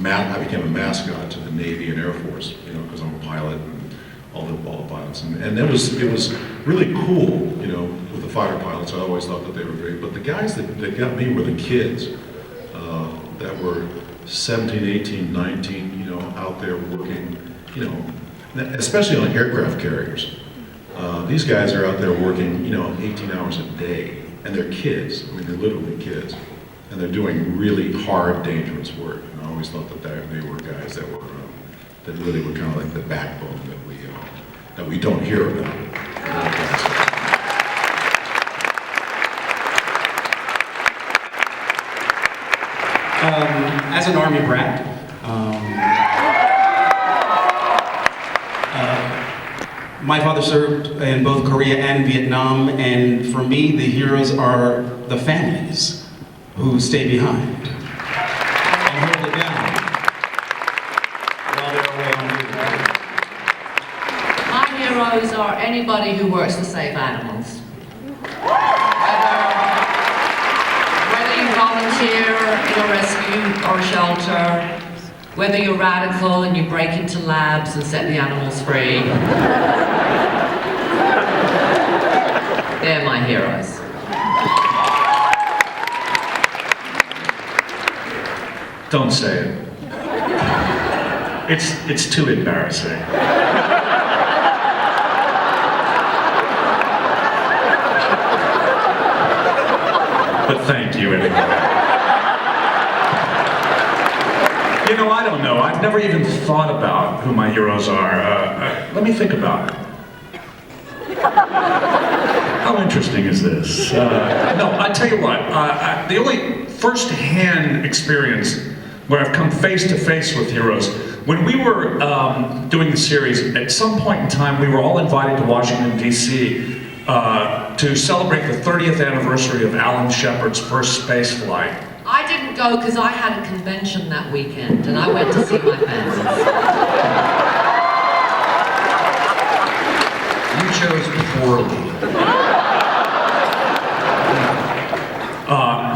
I became a mascot to the Navy and Air Force, you know, because I'm a pilot and all the pilots. And it was really cool, you know, with the fighter pilots. I always thought that they were great. But the guys that got me were the kids that were 17, 18, 19, you know, out there working, you know, especially on aircraft carriers. These guys are out there working, you know, 18 hours a day, and they're kids. I mean, they're literally kids, and they're doing really hard, dangerous work. And I always thought that they were guys that were that really were kind of like the backbone that we don't hear about. As an Army brat, my father served in both Korea and Vietnam, and for me, the heroes are the families who stay behind and hold it down while they're away on duty. My heroes are anybody who works to save animals. Whether you volunteer in a rescue or a shelter, whether you're radical and you break into labs and set the animals free. They're my heroes. Don't say it. It's too embarrassing. But thank you anyway. You know, I don't know. I've never even thought about who my heroes are. Let me think about it. How interesting is this? No, I tell you what. The only first-hand experience where I've come face-to-face with heroes, when we were doing the series, at some point in time, we were all invited to Washington, D.C. To celebrate the 30th anniversary of Alan Shepard's first space flight. I didn't go because I had a convention that weekend and I went to see my fans. You chose poorly.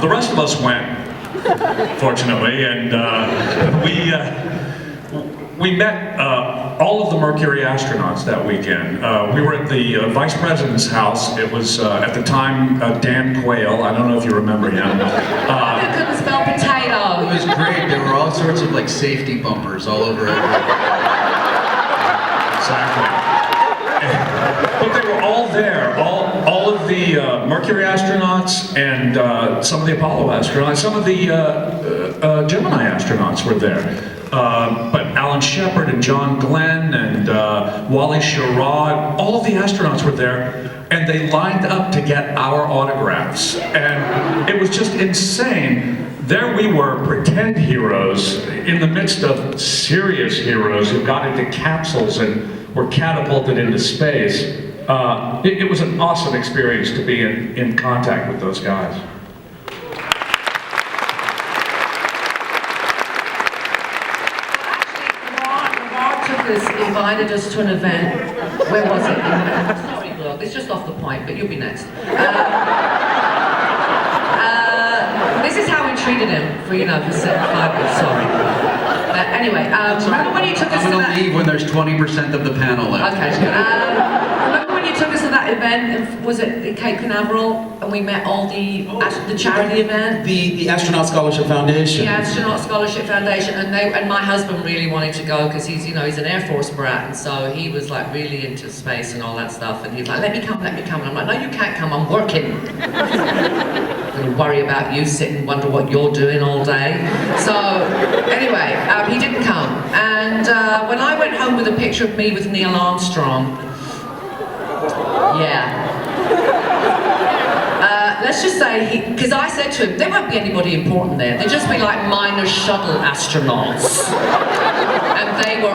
The rest of us went, fortunately, and we met all of the Mercury astronauts that weekend. We were at the Vice President's house. It was, at the time, Dan Quayle. I don't know if you remember him. Who couldn't spell potato? It was great. There were all sorts of like safety bumpers all over it. Exactly. But they were all there. All of the Mercury astronauts and some of the Apollo astronauts, some of the Gemini astronauts were there. But Alan Shepard and John Glenn and Wally Schirra, all of the astronauts were there, and they lined up to get our autographs. And it was just insane. There we were, pretend heroes, in the midst of serious heroes who got into capsules and were catapulted into space. It was an awesome experience to be in contact with those guys. Invited us to an event. Where was it? Sorry, look, it's just off the point, but you'll be next. This is how we treated him for, you know, for 5 years. Sorry. But anyway, remember when you took us to that? I'm gonna leave when there's 20% of the panel left. Okay. Remember when you took us to that event? Was it in Cape Canaveral? And we met all the charity event. The Astronaut Scholarship Foundation. The Astronaut Scholarship Foundation, and my husband really wanted to go because he's, you know, he's an Air Force brat, and so he was like really into space and all that stuff. And he's like, let me come. And I'm like, no, you can't come. I'm working. I'm gonna worry about you, sit and wonder what you're doing all day. So anyway, he didn't come. And when I went home with a picture of me with Neil Armstrong, yeah. Let's just say, because I said to him, there won't be anybody important there. They'll just be like minor shuttle astronauts. And they were